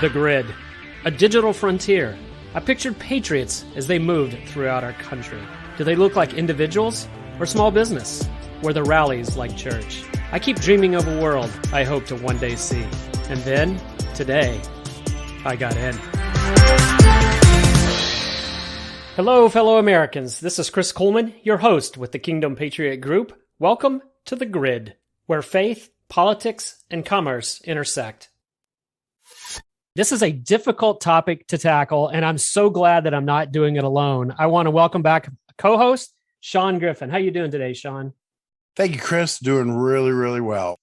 The grid. A digital frontier. I pictured patriots as they moved throughout our country. Do they look like individuals or small business? Were the rallies like church? I keep dreaming of a world I hope to one day see. And then, today, I got in. Hello, fellow Americans. This is Chris Kuhlmann, your host with the Kingdom Patriot Group. Welcome to The Grid, where faith, politics, and commerce intersect. This is a difficult topic to tackle, and I'm so glad that I'm not doing it alone. I want to welcome back co-host Shaun Griffin. How you doing today, Shaun? Thank you, Chris. Doing really, really well.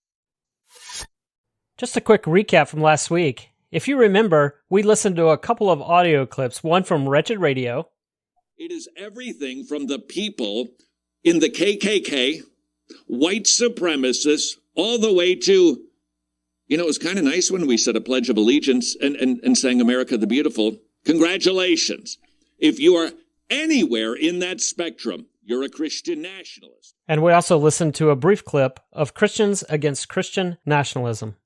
Just a quick recap from last week. If you remember, we listened to a couple of audio clips, one from Wretched Radio. It is everything from the people in the KKK, white supremacists, all the way to, it was kind of nice when we said a Pledge of Allegiance and sang America the Beautiful. Congratulations. If you are anywhere in that spectrum, you're a Christian nationalist. And we also listened to a brief clip of Christians against Christian nationalism.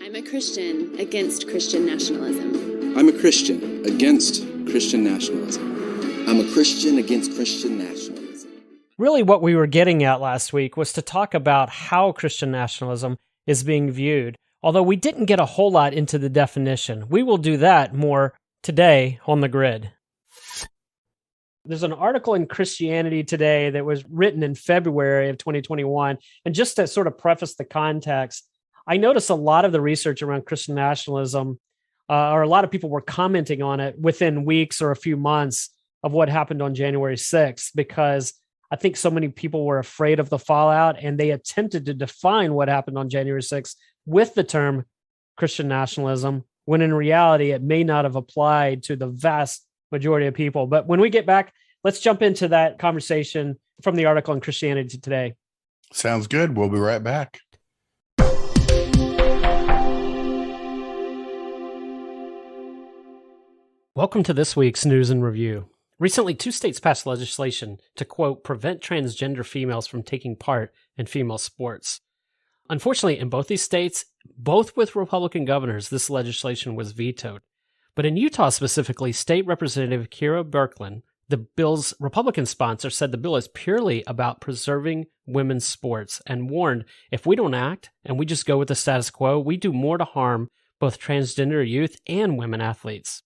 I'm a Christian against Christian nationalism. I'm a Christian against Christian nationalism. I'm a Christian against Christian nationalism. Really what we were getting at last week was to talk about how Christian nationalism is being viewed. Although we didn't get a whole lot into the definition. We will do that more today on The Grid. There's an article in Christianity Today that was written in February of 2021. And just to sort of preface the context, I noticed a lot of the research around Christian nationalism, or a lot of people were commenting on it within weeks or a few months of what happened on January 6th, because I think so many people were afraid of the fallout and they attempted to define what happened on January 6th with the term Christian nationalism, when in reality, it may not have applied to the vast majority of people. But when we get back, let's jump into that conversation from the article in Christianity Today. Sounds good. We'll be right back. Welcome to this week's News and Review. Recently, 2 states passed legislation to, quote, prevent transgender females from taking part in female sports. Unfortunately, in both these states, both with Republican governors, this legislation was vetoed. But in Utah specifically, State Representative Kira Birkeland, the bill's Republican sponsor, said the bill is purely about preserving women's sports and warned if we don't act and we just go with the status quo, we do more to harm both transgender youth and women athletes.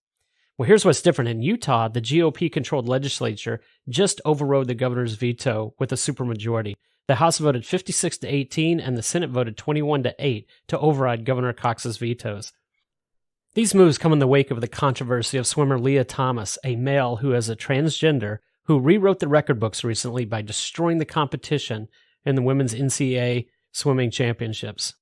Well, here's what's different. In Utah, the GOP-controlled legislature just overrode the governor's veto with a supermajority. The House voted 56-18, and the Senate voted 21-8 to override Governor Cox's vetoes. These moves come in the wake of the controversy of swimmer Leah Thomas, a male who is a transgender, who rewrote the record books recently by destroying the competition in the women's NCAA swimming championships.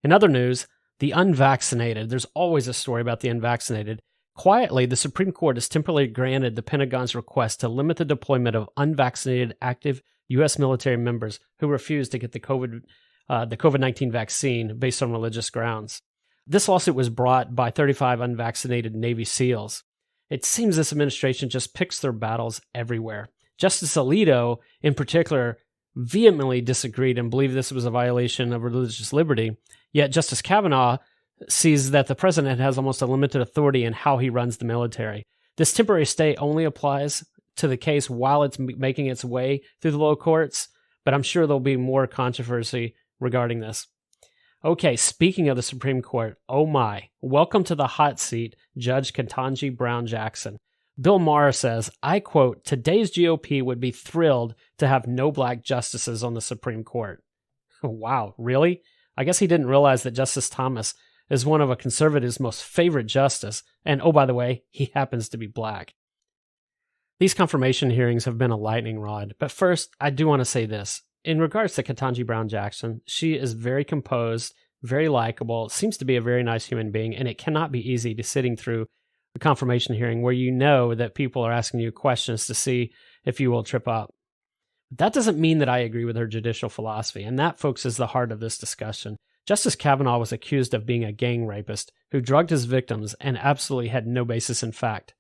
In other news, the unvaccinated. There's always a story about the unvaccinated. Quietly, the Supreme Court has temporarily granted the Pentagon's request to limit the deployment of unvaccinated active U.S. military members who refuse to get the COVID-19 vaccine based on religious grounds. This lawsuit was brought by 35 unvaccinated Navy SEALs. It seems this administration just picks their battles everywhere. Justice Alito, in particular, vehemently disagreed and believed this was a violation of religious liberty, yet Justice Kavanaugh sees that the president has almost unlimited authority in how he runs the military. This temporary stay only applies to the case while it's making its way through the lower courts, but I'm sure there'll be more controversy regarding this. Okay, speaking of the Supreme Court, oh my, welcome to the hot seat, Judge Ketanji Brown Jackson. Bill Maher says, I quote, today's GOP would be thrilled to have no black justices on the Supreme Court. Wow, really? I guess he didn't realize that Justice Thomas is one of a conservative's most favorite justice, and oh, by the way, he happens to be black. These confirmation hearings have been a lightning rod, but first, I do want to say this. In regards to Ketanji Brown Jackson, she is very composed, very likable, seems to be a very nice human being, and it cannot be easy to sitting through a confirmation hearing where you know that people are asking you questions to see if you will trip up. That doesn't mean that I agree with her judicial philosophy, and that, folks, is the heart of this discussion. Justice Kavanaugh was accused of being a gang rapist who drugged his victims and absolutely had no basis in fact.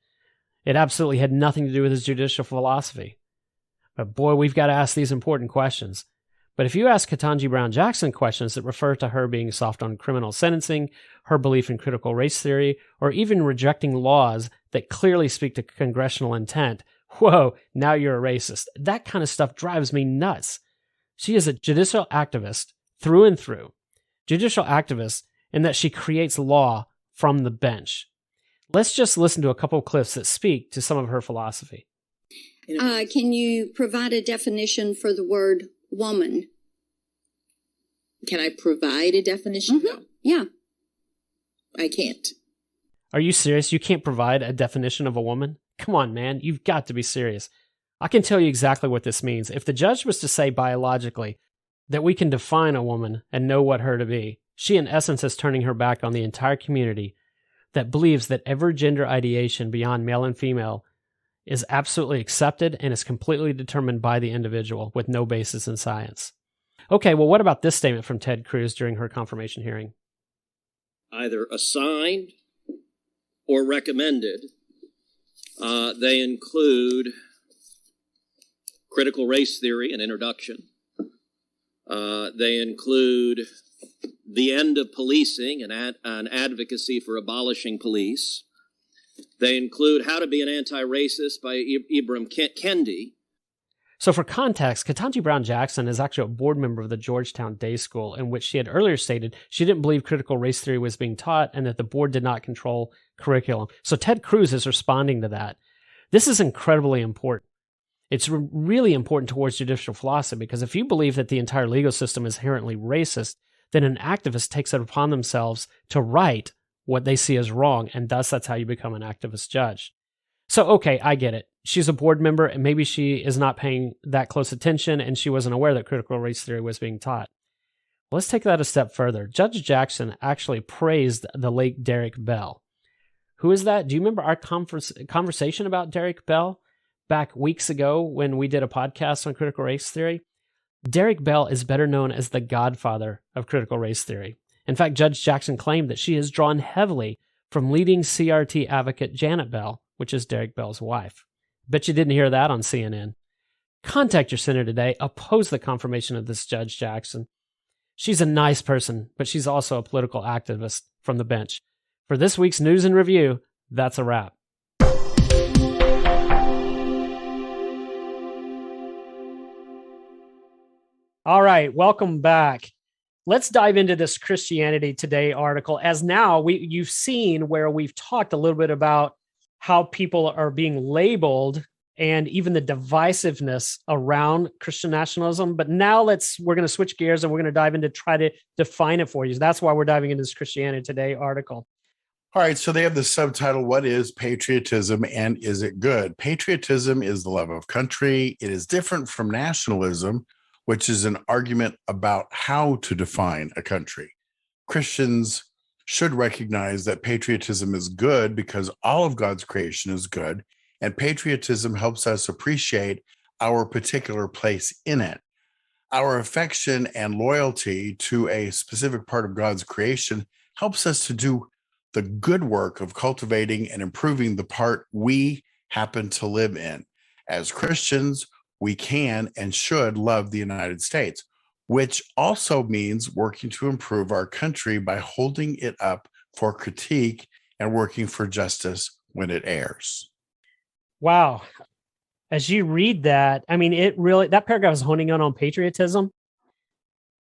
It absolutely had nothing to do with his judicial philosophy. But boy, we've got to ask these important questions. But if you ask Ketanji Brown Jackson questions that refer to her being soft on criminal sentencing, her belief in critical race theory, or even rejecting laws that clearly speak to congressional intent, whoa, now you're a racist. That kind of stuff drives me nuts. She is a judicial activist through and through. Judicial activist in that she creates law from the bench. Let's just listen to a couple of clips that speak to some of her philosophy. Can you provide a definition for the word woman? Can I provide a definition? Mm-hmm. No. Yeah. I can't. Are you serious? You can't provide a definition of a woman? Come on, man. You've got to be serious. I can tell you exactly what this means. If the judge was to say biologically that we can define a woman and know what her to be, she in essence is turning her back on the entire community that believes that every gender ideation beyond male and female is absolutely accepted and is completely determined by the individual with no basis in science. Okay, well, what about this statement from Ted Cruz during her confirmation hearing? Either assigned or recommended. They include critical race theory and introduction. They include the end of policing and an advocacy for abolishing police. They include How to Be an Anti-Racist by Ibram Kendi. So for context, Ketanji Brown Jackson is actually a board member of the Georgetown Day School, in which she had earlier stated she didn't believe critical race theory was being taught and that the board did not control curriculum. So Ted Cruz is responding to that. This is incredibly important. It's really important towards judicial philosophy, because if you believe that the entire legal system is inherently racist, then an activist takes it upon themselves to right what they see as wrong, and thus that's how you become an activist judge. So, okay, I get it. She's a board member, and maybe she is not paying that close attention, and she wasn't aware that critical race theory was being taught. Let's take that a step further. Judge Jackson actually praised the late Derek Bell. Who is that? Do you remember our conversation about Derek Bell back weeks ago when we did a podcast on critical race theory? Derek Bell is better known as the godfather of critical race theory. In fact, Judge Jackson claimed that she has drawn heavily from leading CRT advocate Janet Bell, which is Derek Bell's wife. Bet you didn't hear that on CNN. Contact your senator today. Oppose the confirmation of this Judge Jackson. She's a nice person, but she's also a political activist from the bench. For this week's News and Review, that's a wrap. All right, welcome back. Let's dive into this Christianity Today article. As now you've seen where we've talked a little bit about how people are being labeled and even the divisiveness around Christian nationalism. But now we're going to switch gears and we're going to dive into try to define it for you. That's why we're diving into this Christianity Today article. All right, so they have the subtitle, What is Patriotism and Is It Good? Patriotism is the love of country. It is different from nationalism, which is an argument about how to define a country. Christians should recognize that patriotism is good because all of God's creation is good, and patriotism helps us appreciate our particular place in it. Our affection and loyalty to a specific part of God's creation helps us to do the good work of cultivating and improving the part we happen to live in. As Christians, we can and should love the United States, which also means working to improve our country by holding it up for critique and working for justice when it errs. Wow. As you read that, I mean, that paragraph is honing in on patriotism.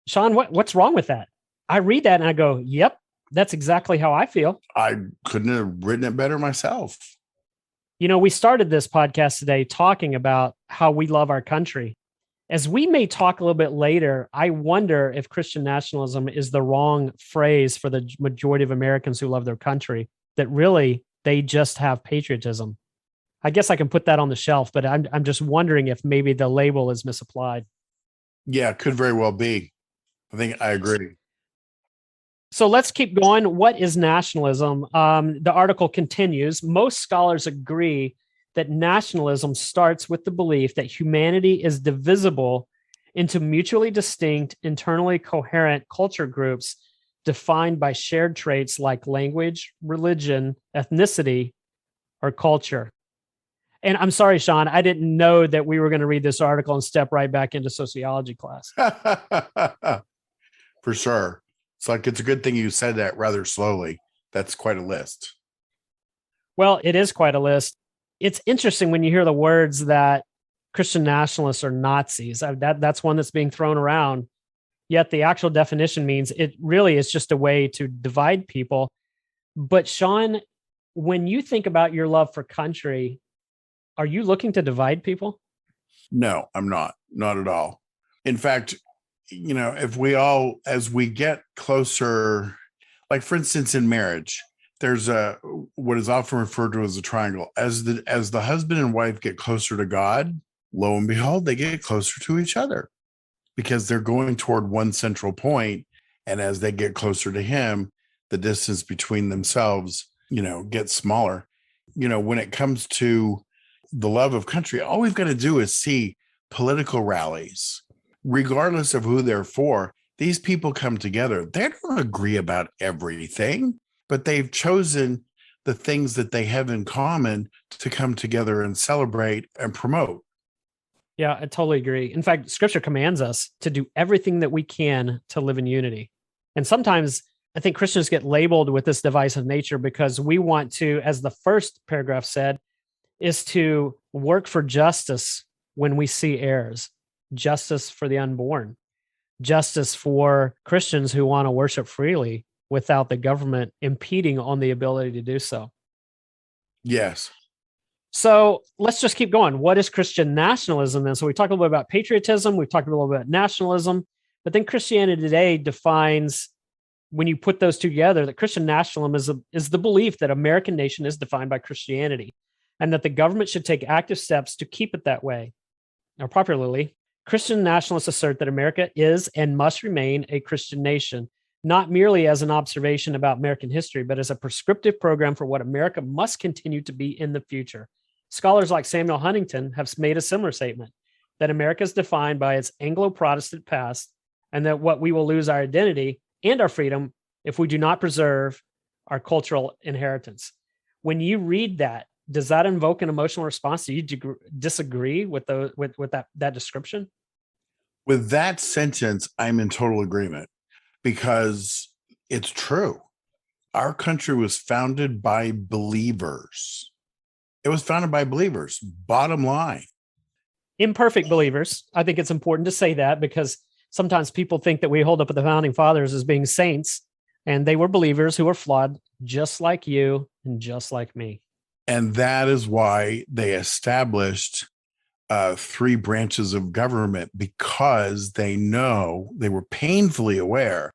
Shaun, what's wrong with that? I read that and I go, yep, that's exactly how I feel. I couldn't have written it better myself. You know, we started this podcast today talking about how we love our country. As we may talk a little bit later, I wonder if Christian nationalism is the wrong phrase for the majority of Americans who love their country, that really they just have patriotism. I guess I can put that on the shelf, but I'm just wondering if maybe the label is misapplied. Yeah, it could very well be. I think I agree. So let's keep going. What is nationalism? The article continues. Most scholars agree that nationalism starts with the belief that humanity is divisible into mutually distinct, internally coherent culture groups defined by shared traits like language, religion, ethnicity, or culture. And I'm sorry, Shaun, I didn't know that we were going to read this article and step right back into sociology class. For sure. It's a good thing you said that rather slowly. That's quite a list. Well, it is quite a list. It's interesting when you hear the words that Christian nationalists are Nazis. That's one that's being thrown around. Yet the actual definition means it really is just a way to divide people. But Shaun, when you think about your love for country, are you looking to divide people? No, I'm not. Not at all. In fact, if we all, as we get closer, like for instance, in marriage, there's what is often referred to as a triangle. As the husband and wife get closer to God, lo and behold, they get closer to each other because they're going toward one central point. And as they get closer to him, the distance between themselves, gets smaller. When it comes to the love of country, all we've got to do is see political rallies, regardless of who they're for. These people come together. They don't agree about everything, but they've chosen the things that they have in common to come together and celebrate and promote. Yeah, I totally agree. In fact, Scripture commands us to do everything that we can to live in unity. And sometimes I think Christians get labeled with this divisive nature because we want to, as the first paragraph said, is to work for justice when we see errors, justice for the unborn, justice for Christians who want to worship freely without the government impeding on the ability to do so. Yes. So let's just keep going. What is Christian nationalism then? So we talked a little bit about patriotism, we've talked a little bit about nationalism, but then Christianity Today defines, when you put those together, that Christian nationalism is the belief that American nation is defined by Christianity and that the government should take active steps to keep it that way. Now, popularly, Christian nationalists assert that America is and must remain a Christian nation, not merely as an observation about American history, but as a prescriptive program for what America must continue to be in the future. Scholars like Samuel Huntington have made a similar statement, that America is defined by its Anglo-Protestant past, and that what we will lose our identity and our freedom if we do not preserve our cultural inheritance. When you read that, does that invoke an emotional response? Do you disagree with that description? With that sentence, I'm in total agreement because it's true. Our country was founded by believers. It was founded by believers, bottom line. Imperfect believers. I think it's important to say that because sometimes people think that we hold up the founding fathers as being saints, and they were believers who were flawed just like you and just like me. And that is why they established 3 branches of government, because they were painfully aware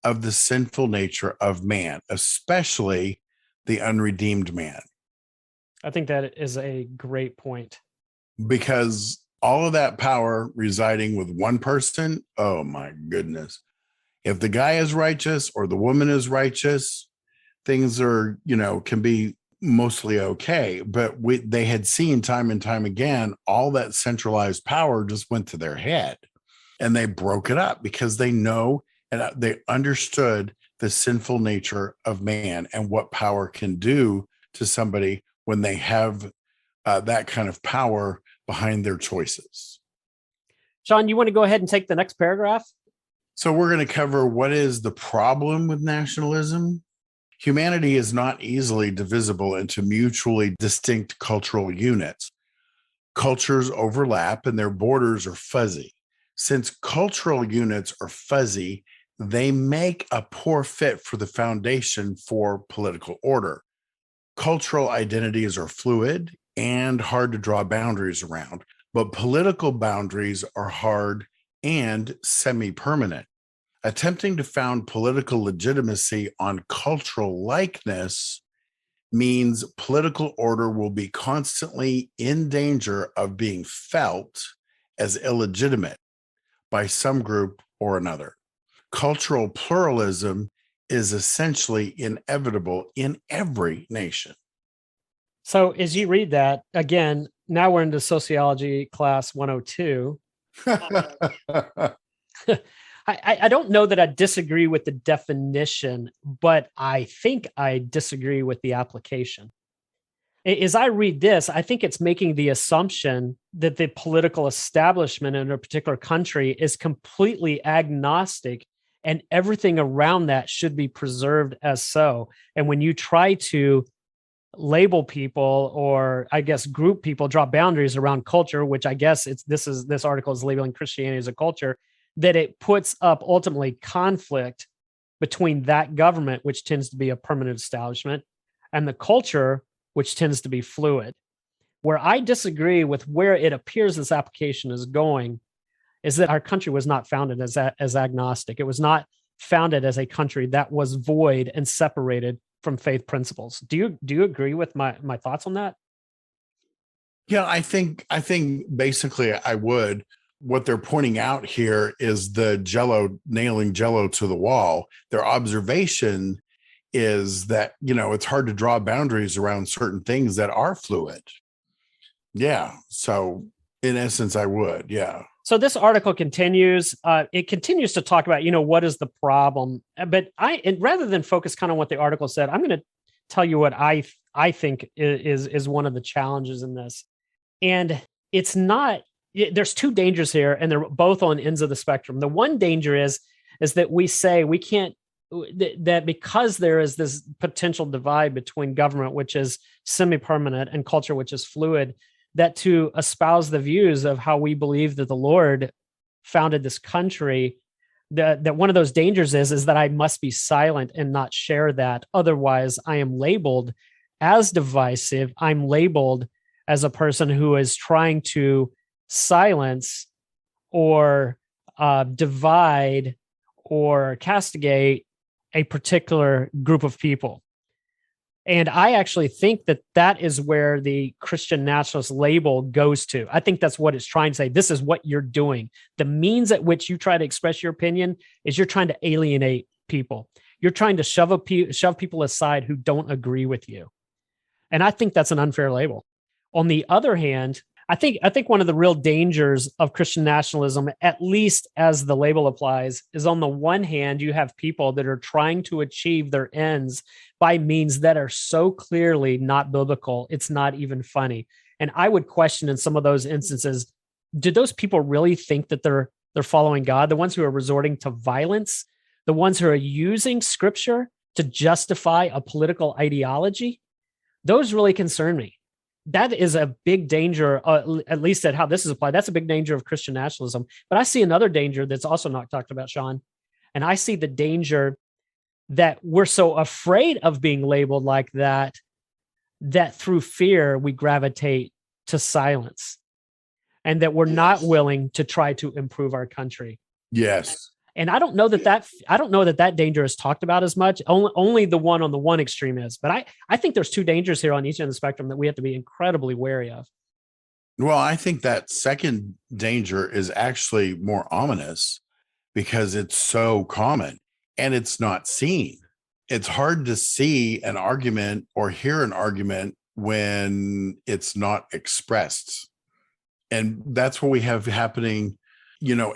of the sinful nature of man, especially the unredeemed man. I think that is a great point. Because all of that power residing with one person, oh my goodness. If the guy is righteous or the woman is righteous, things are, can be mostly okay. But they had seen time and time again, all that centralized power just went to their head, and they broke it up because they know and they understood the sinful nature of man and what power can do to somebody when they have that kind of power behind their choices. Shaun, you want to go ahead and take the next paragraph? So we're going to cover what is the problem with nationalism. Humanity is not easily divisible into mutually distinct cultural units. Cultures overlap and their borders are fuzzy. Since cultural units are fuzzy, they make a poor fit for the foundation for political order. Cultural identities are fluid and hard to draw boundaries around, but political boundaries are hard and semi-permanent. Attempting to found political legitimacy on cultural likeness means political order will be constantly in danger of being felt as illegitimate by some group or another. Cultural pluralism is essentially inevitable in every nation. So as you read that, again, now we're into sociology class 102. I don't know that I disagree with the definition, but I think I disagree with the application. As I read this, I think it's making the assumption that the political establishment in a particular country is completely agnostic and everything around that should be preserved as so. And when you try to label people, or I guess group people, draw boundaries around culture, which I guess this article is labeling Christianity as a culture, that it puts up ultimately conflict between that government, which tends to be a permanent establishment, and the culture, which tends to be fluid. Where I disagree with where it appears this application is going is that our country was not founded as agnostic. It was not founded as a country that was void and separated from faith principles. Do you agree with my thoughts on that? Yeah, I think basically I would. What they're pointing out here is the nailing Jello to the wall. Their observation is that, it's hard to draw boundaries around certain things that are fluid. Yeah. So in essence, I would. Yeah. So this article continues. It continues to talk about, what is the problem? But rather than focus kind of on what the article said, I'm going to tell you what I think is one of the challenges in this. And it's not, there's two dangers here, and they're both on ends of the spectrum. The one danger is that we say we can't, that because there is this potential divide between government, which is semi-permanent, and culture, which is fluid, that to espouse the views of how we believe that the Lord founded this country, that one of those dangers is that I must be silent and not share that. Otherwise, I am labeled as divisive. I'm labeled as a person who is trying to silence or divide or castigate a particular group of people. And I actually think that is where the Christian nationalist label goes to. I think that's what it's trying to say. This is what you're doing. The means at which you try to express your opinion is you're trying to alienate people. You're trying to shove people aside who don't agree with you. And I think that's an unfair label. On the other hand, I think one of the real dangers of Christian nationalism, at least as the label applies, is on the one hand, you have people that are trying to achieve their ends by means that are so clearly not biblical, it's not even funny. And I would question in some of those instances, do those people really think that they're following God? The ones who are resorting to violence, the ones who are using scripture to justify a political ideology, those really concern me. That is a big danger, at least at how this is applied. That's a big danger of Christian nationalism. But I see another danger that's also not talked about, Shaun. And I see the danger that we're so afraid of being labeled like that through fear, we gravitate to silence, and that we're not willing to try to improve our country. Yes. And I don't know that danger is talked about as much. Only the one on the one extreme is. But I think there's two dangers here on each end of the spectrum that we have to be incredibly wary of. Well, I think that second danger is actually more ominous because it's so common and it's not seen. It's hard to see an argument or hear an argument when it's not expressed. And that's what we have happening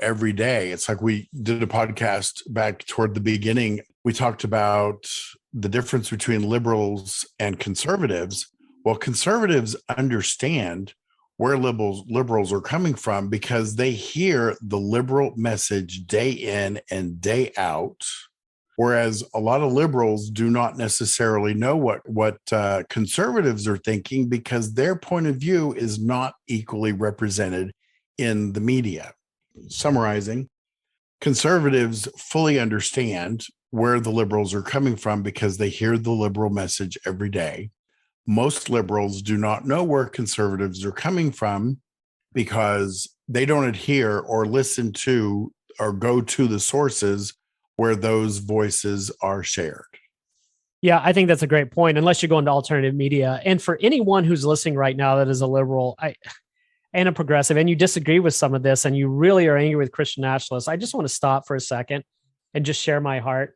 every day. It's like we did a podcast back toward the beginning. We talked about the difference between liberals and conservatives. Well, conservatives understand where liberals are coming from because they hear the liberal message day in and day out. Whereas a lot of liberals do not necessarily know what conservatives are thinking because their point of view is not equally represented in the media. Summarizing, conservatives fully understand where the liberals are coming from because they hear the liberal message every day. Most liberals do not know where conservatives are coming from because they don't adhere or listen to or go to the sources where those voices are shared. Yeah, I think that's a great point, unless you go into alternative media. And for anyone who's listening right now that is a liberal and a progressive, and you disagree with some of this, and you really are angry with Christian nationalists, I just want to stop for a second and just share my heart.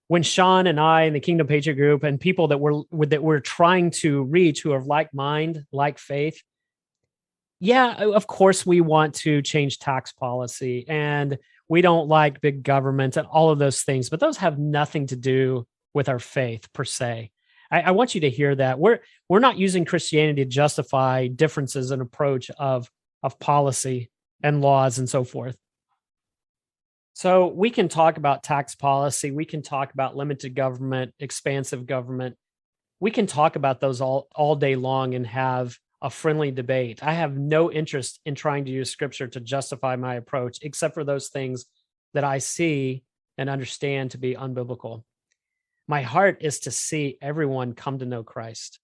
When Shaun and I and the Kingdom Patriot Group and people that we're trying to reach who are like mind, like faith, yeah, of course we want to change tax policy and we don't like big government and all of those things, but those have nothing to do with our faith per se. I want you to hear that. We're not using Christianity to justify differences in approach of policy and laws and so forth. So we can talk about tax policy. We can talk about limited government, expansive government. We can talk about those all day long and have a friendly debate. I have no interest in trying to use scripture to justify my approach, except for those things that I see and understand to be unbiblical. My heart is to see everyone come to know Christ.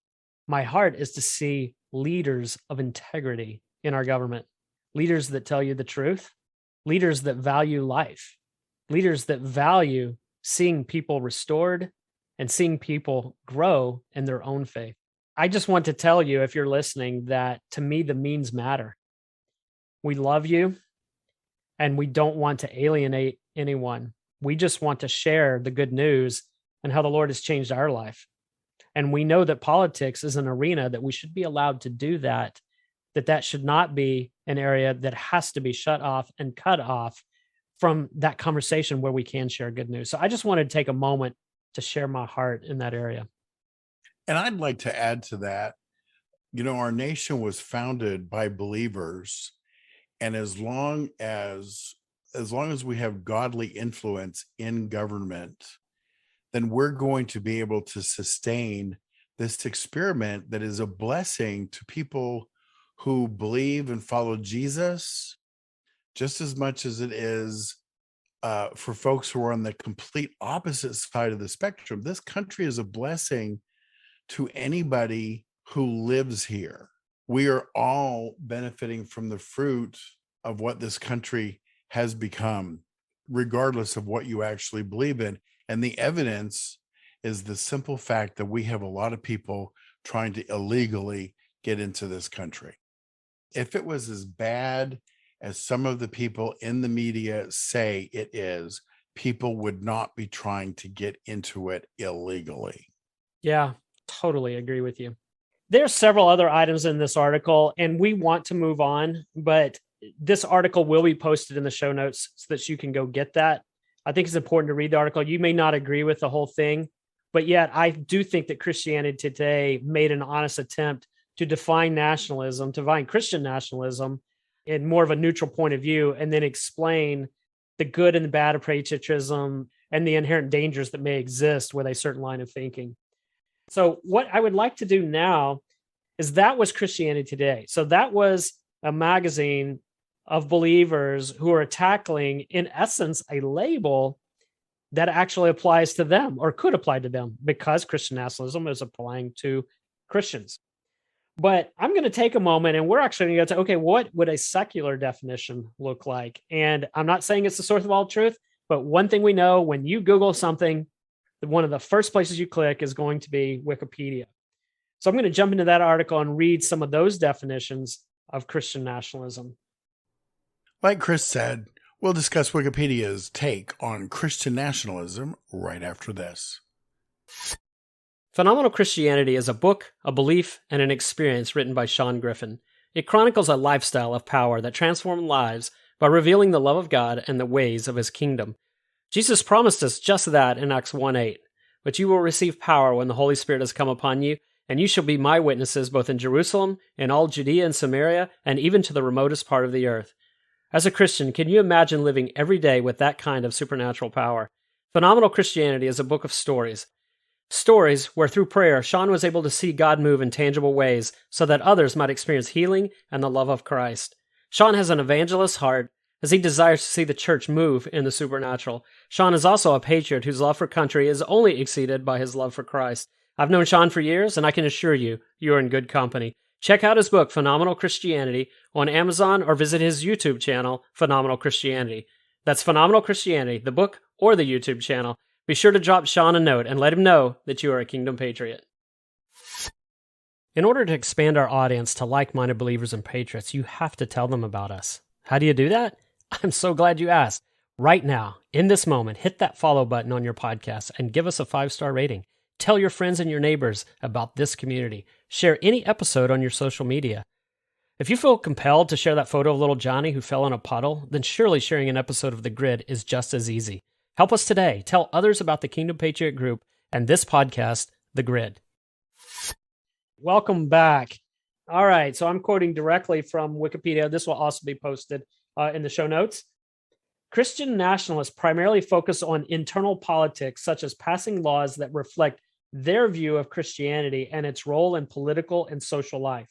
My heart is to see leaders of integrity in our government, leaders that tell you the truth, leaders that value life, leaders that value seeing people restored and seeing people grow in their own faith. I just want to tell you, if you're listening, that to me, the means matter. We love you and we don't want to alienate anyone. We just want to share the good news and how the Lord has changed our life. And we know that politics is an arena that we should be allowed to do that should not be an area that has to be shut off and cut off from that conversation where we can share good news. So I just wanted to take a moment to share my heart in that area. And I'd like to add to that, our nation was founded by believers. And as long as we have godly influence in government, then we're going to be able to sustain this experiment that is a blessing to people who believe and follow Jesus, just as much as it is for folks who are on the complete opposite side of the spectrum. This country is a blessing to anybody who lives here. We are all benefiting from the fruit of what this country has become, regardless of what you actually believe in. And the evidence is the simple fact that we have a lot of people trying to illegally get into this country. If it was as bad as some of the people in the media say it is, people would not be trying to get into it illegally. Yeah, totally agree with you. There's several other items in this article, and we want to move on, but this article will be posted in the show notes so that you can go get that. I think it's important to read the article. You may not agree with the whole thing, but yet I do think that Christianity Today made an honest attempt to define nationalism, to define Christian nationalism in more of a neutral point of view, and then explain the good and the bad of patriotism and the inherent dangers that may exist with a certain line of thinking. So what I would like to do now is that was Christianity Today. So that was a magazine of believers who are tackling, in essence, a label that actually applies to them or could apply to them because Christian nationalism is applying to Christians. But I'm going to take a moment and we're actually going to go to, okay, what would a secular definition look like? And I'm not saying it's the source of all truth, but one thing we know, when you Google something, one of the first places you click is going to be Wikipedia. So I'm going to jump into that article and read some of those definitions of Christian nationalism. Like Chris said, we'll discuss Wikipedia's take on Christian nationalism right after this. Phenomenal Christianity is a book, a belief, and an experience written by Shaun Griffin. It chronicles a lifestyle of power that transforms lives by revealing the love of God and the ways of his kingdom. Jesus promised us just that in Acts 1:8. But you will receive power when the Holy Spirit has come upon you, and you shall be my witnesses both in Jerusalem, in all Judea and Samaria, and even to the remotest part of the earth. As a Christian, can you imagine living every day with that kind of supernatural power? Phenomenal Christianity is a book of stories. Stories where through prayer, Shaun was able to see God move in tangible ways so that others might experience healing and the love of Christ. Shaun has an evangelist's heart as he desires to see the church move in the supernatural. Shaun is also a patriot whose love for country is only exceeded by his love for Christ. I've known Shaun for years, and I can assure you, you are in good company. Check out his book, Phenomenal Christianity, on Amazon or visit his YouTube channel, Phenomenal Christianity. That's Phenomenal Christianity, the book or the YouTube channel. Be sure to drop Shaun a note and let him know that you are a Kingdom Patriot. In order to expand our audience to like-minded believers and patriots, you have to tell them about us. How do you do that? I'm so glad you asked. Right now, in this moment, hit that follow button on your podcast and give us a 5-star rating. Tell your friends and your neighbors about this community. Share any episode on your social media. If you feel compelled to share that photo of little Johnny who fell in a puddle, then surely sharing an episode of The Grid is just as easy. Help us today. Tell others about the Kingdom Patriot Group and this podcast, The Grid. Welcome back. All right, so I'm quoting directly from Wikipedia. This will also be posted in the show notes. Christian nationalists primarily focus on internal politics, such as passing laws that reflect their view of Christianity and its role in political and social life.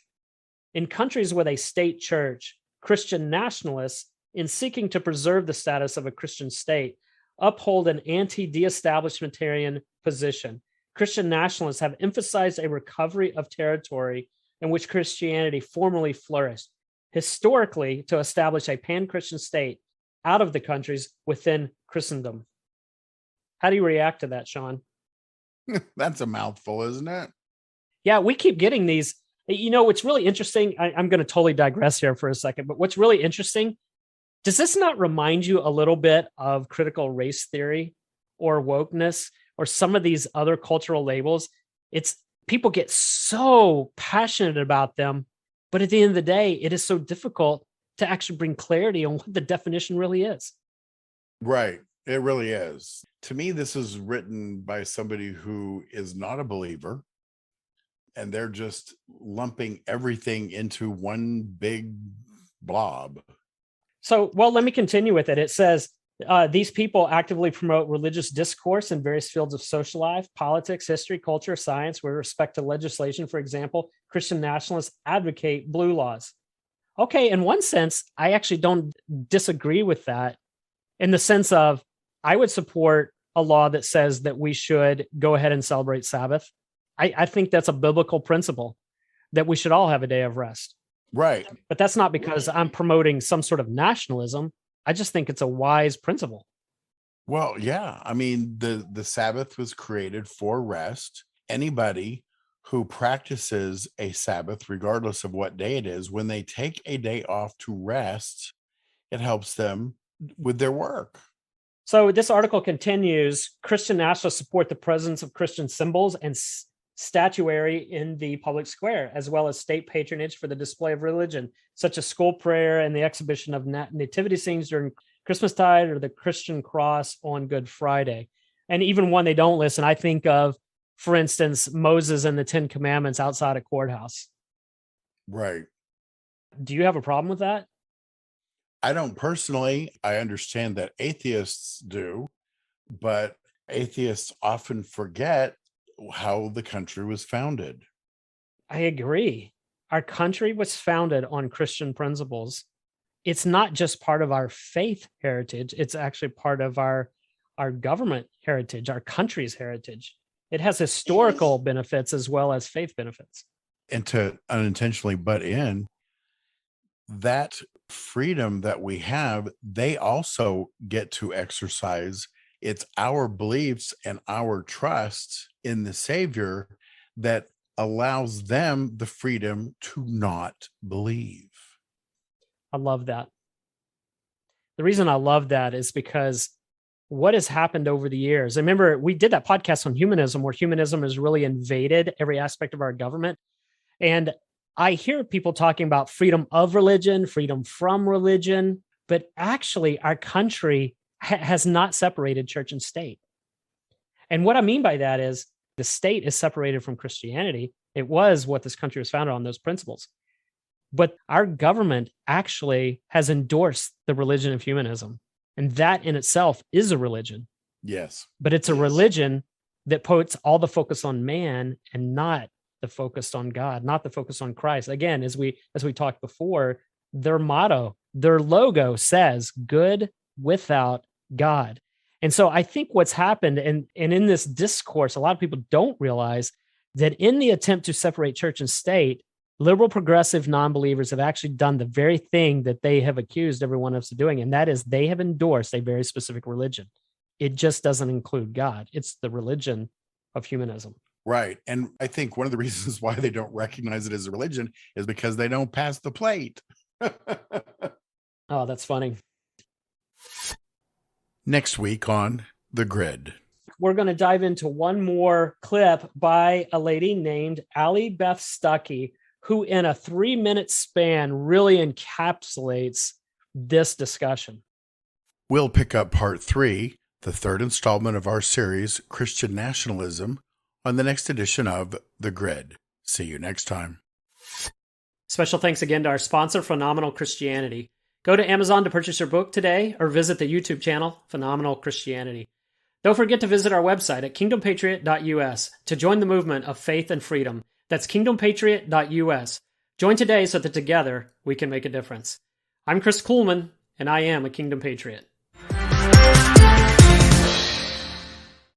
In countries with a state church, Christian nationalists, in seeking to preserve the status of a Christian state, uphold an anti-de-establishmentarian position. Christian nationalists have emphasized a recovery of territory in which Christianity formerly flourished, historically to establish a pan-Christian state out of the countries within Christendom. How do you react to that, Shaun? That's a mouthful, isn't it? Yeah, we keep getting these. You know, what's really interesting, I'm going to totally digress here for a second, but what's really interesting, does this not remind you a little bit of critical race theory or wokeness or some of these other cultural labels? It's people get so passionate about them, but at the end of the day, it is so difficult to actually bring clarity on what the definition really is. Right. It really is. To me, this is written by somebody who is not a believer, and they're just lumping everything into one big blob. So, well, let me continue with it. It says, these people actively promote religious discourse in various fields of social life, politics, history, culture, science. With respect to legislation, for example, Christian nationalists advocate blue laws. Okay, in one sense, I actually don't disagree with that, in the sense of I would support a law that says that we should go ahead and celebrate Sabbath. I think that's a biblical principle, that we should all have a day of rest. Right. But that's not because I'm promoting some sort of nationalism. I just think it's a wise principle. Well, yeah. I mean, the Sabbath was created for rest. Anybody who practices a Sabbath, regardless of what day it is, when they take a day off to rest, it helps them with their work. So this article continues, Christian nationalists support the presence of Christian symbols and statuary in the public square, as well as state patronage for the display of religion, such as school prayer and the exhibition of nativity scenes during Christmastide or the Christian cross on Good Friday. And even one they don't list, and I think of, for instance, Moses and the 10 Commandments outside a courthouse. Right. Do you have a problem with that? I don't personally. I understand that atheists do, but atheists often forget how the country was founded. I agree. Our country was founded on Christian principles. It's not just part of our faith heritage. It's actually part of our government heritage, our country's heritage. It has historical benefits as well as faith benefits. And to unintentionally butt in, that freedom that we have, they also get to exercise. It's our beliefs and our trust in the Savior that allows them the freedom to not believe. I love that. The reason I love that is because what has happened over the years. I remember we did that podcast on humanism, where humanism has really invaded every aspect of our government. And I hear people talking about freedom of religion, freedom from religion, but actually our country has not separated church and state. And what I mean by that is the state is separated from Christianity. It was what this country was founded on, those principles. But our government actually has endorsed the religion of humanism. And that in itself is a religion. Yes. But it's a religion that puts all the focus on man and not the focus on God, not the focus on Christ. Again, as we talked before, their motto, their logo says good without God. And so I think what's happened, and in this discourse, a lot of people don't realize that in the attempt to separate church and state, liberal, progressive, non-believers have actually done the very thing that they have accused everyone else of doing, and that is they have endorsed a very specific religion. It just doesn't include God. It's the religion of humanism. Right. And I think one of the reasons why they don't recognize it as a religion is because they don't pass the plate. Oh, that's funny. Next week on The Grid, we're going to dive into one more clip by a lady named Allie Beth Stuckey, who in a 3-minute span really encapsulates this discussion. We'll pick up part 3, the third installment of our series, Christian Nationalism, on the next edition of The Grid. See you next time. Special thanks again to our sponsor, Phenomenal Christianity. Go to Amazon to purchase your book today or visit the YouTube channel, Phenomenal Christianity. Don't forget to visit our website at kingdompatriot.us to join the movement of faith and freedom. That's kingdompatriot.us. Join today so that together we can make a difference. I'm Chris Kuhlmann, and I am a Kingdom Patriot.